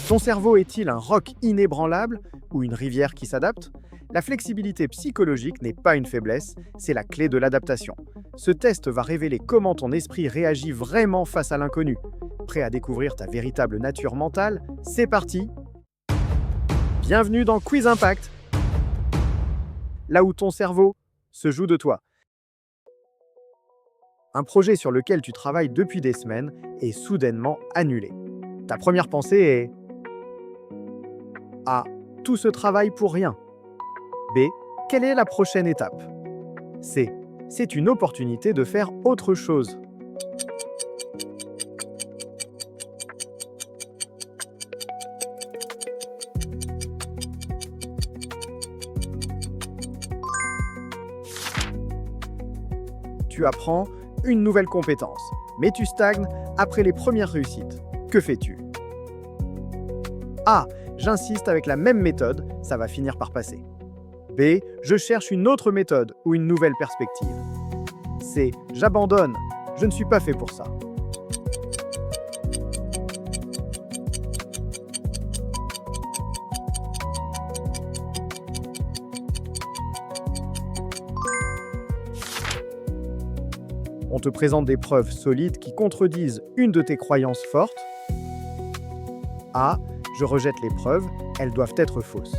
Ton cerveau est-il un roc inébranlable ou une rivière qui s'adapte? La flexibilité psychologique n'est pas une faiblesse, c'est la clé de l'adaptation. Ce test va révéler comment ton esprit réagit vraiment face à l'inconnu. Prêt à découvrir ta véritable nature mentale? C'est parti! Bienvenue dans Quiz Impact, là où ton cerveau se joue de toi. Un projet sur lequel tu travailles depuis des semaines est soudainement annulé. Ta première pensée est A. Tout ce travail pour rien. B. Quelle est la prochaine étape? C. C'est une opportunité de faire autre chose. Tu apprends une nouvelle compétence, mais tu stagnes après les premières réussites. Que fais-tu? A. J'insiste avec la même méthode, ça va finir par passer. B. Je cherche une autre méthode ou une nouvelle perspective. C. J'abandonne, je ne suis pas fait pour ça. On te présente des preuves solides qui contredisent une de tes croyances fortes. A. Je rejette les preuves, elles doivent être fausses.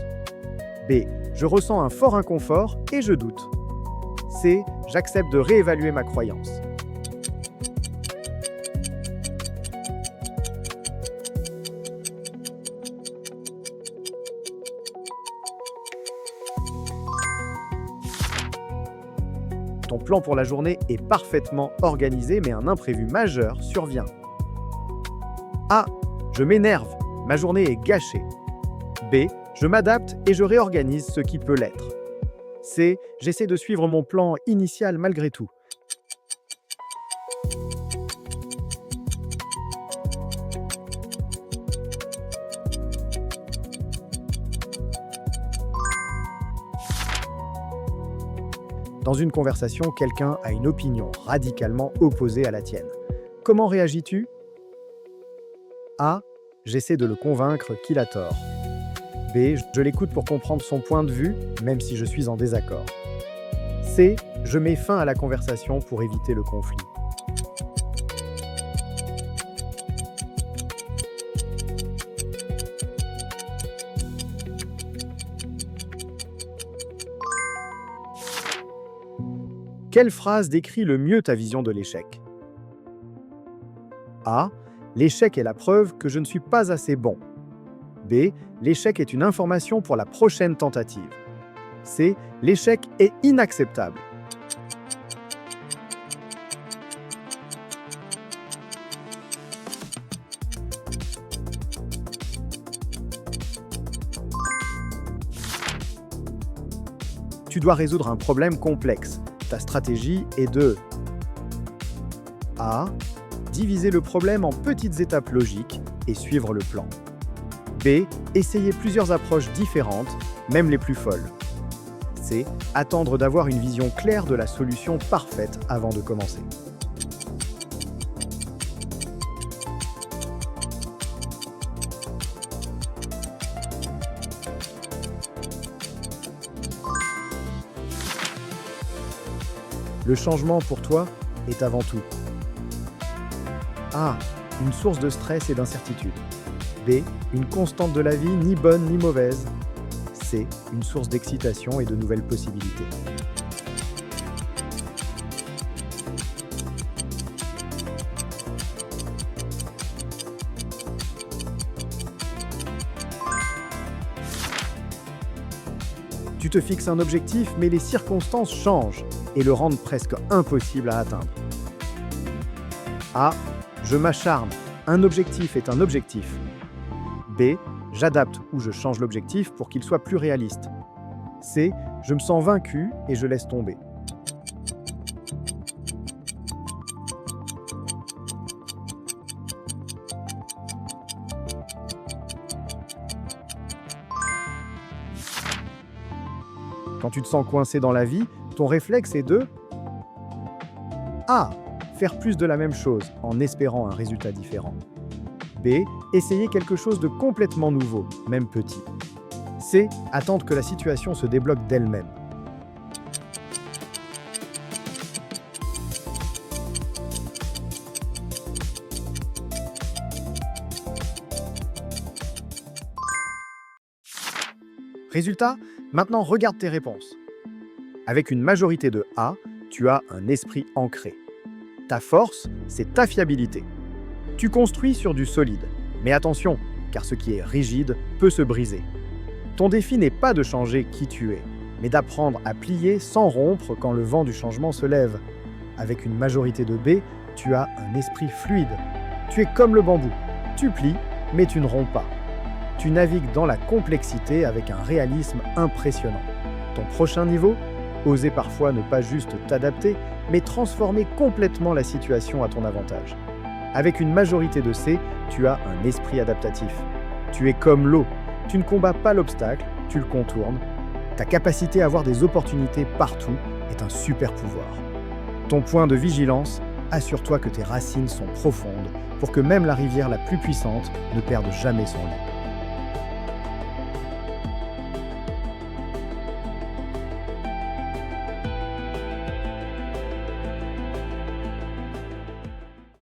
B. Je ressens un fort inconfort et je doute. C. J'accepte de réévaluer ma croyance. Ton plan pour la journée est parfaitement organisé, mais un imprévu majeur survient. A. Je m'énerve, ma journée est gâchée. B. Je m'adapte et je réorganise ce qui peut l'être. C. J'essaie de suivre mon plan initial malgré tout. Dans une conversation, quelqu'un a une opinion radicalement opposée à la tienne. Comment réagis-tu? A. J'essaie de le convaincre qu'il a tort. B. Je l'écoute pour comprendre son point de vue, même si je suis en désaccord. C. Je mets fin à la conversation pour éviter le conflit. Quelle phrase décrit le mieux ta vision de l'échec? A. L'échec est la preuve que je ne suis pas assez bon. B. L'échec est une information pour la prochaine tentative. C. L'échec est inacceptable. Tu dois résoudre un problème complexe. Ta stratégie est de A. Diviser le problème en petites étapes logiques et suivre le plan. B. Essayer plusieurs approches différentes, même les plus folles. C. Attendre d'avoir une vision claire de la solution parfaite avant de commencer. Le changement pour toi est avant tout A. Une source de stress et d'incertitude. B. Une constante de la vie ni bonne ni mauvaise. C. Une source d'excitation et de nouvelles possibilités. Tu te fixes un objectif, mais les circonstances changent et le rendent presque impossible à atteindre. A. Je m'acharne. Un objectif est un objectif. B. J'adapte ou je change l'objectif pour qu'il soit plus réaliste. C. Je me sens vaincu et je laisse tomber. Quand tu te sens coincé dans la vie, ton réflexe est de A. Faire plus de la même chose en espérant un résultat différent. B, essayer quelque chose de complètement nouveau, même petit. C, attendre que la situation se débloque d'elle-même. Résultat, maintenant regarde tes réponses. Avec une majorité de A, tu as un esprit ancré. Ta force, c'est ta fiabilité. Tu construis sur du solide. Mais attention, car ce qui est rigide peut se briser. Ton défi n'est pas de changer qui tu es, mais d'apprendre à plier sans rompre quand le vent du changement se lève. Avec une majorité de B, tu as un esprit fluide. Tu es comme le bambou. Tu plies, mais tu ne romps pas. Tu navigues dans la complexité avec un réalisme impressionnant. Ton prochain niveau, oser parfois ne pas juste t'adapter, mais transformer complètement la situation à ton avantage. Avec une majorité de C, tu as un esprit adaptatif. Tu es comme l'eau. Tu ne combats pas l'obstacle, tu le contournes. Ta capacité à avoir des opportunités partout est un super pouvoir. Ton point de vigilance, assure-toi que tes racines sont profondes pour que même la rivière la plus puissante ne perde jamais son lit.